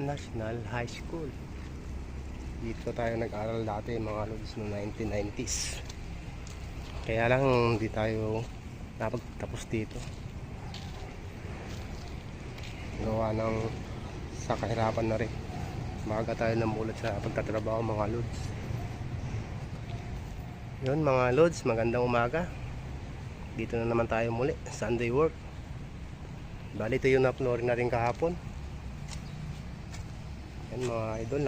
International High School. Dito tayo nag-aral dati mga lods no 1990s. Kaya lang hindi tayo napagtapos dito. Gawa ng sa kahirapan na rin. Maaga tayo namulat sa pagtatrabaho mga lods. Yun mga lods, magandang umaga. Dito na naman tayo muli, Sunday work. Bali ito yung na-upload natin kahapon. Yan mga idol,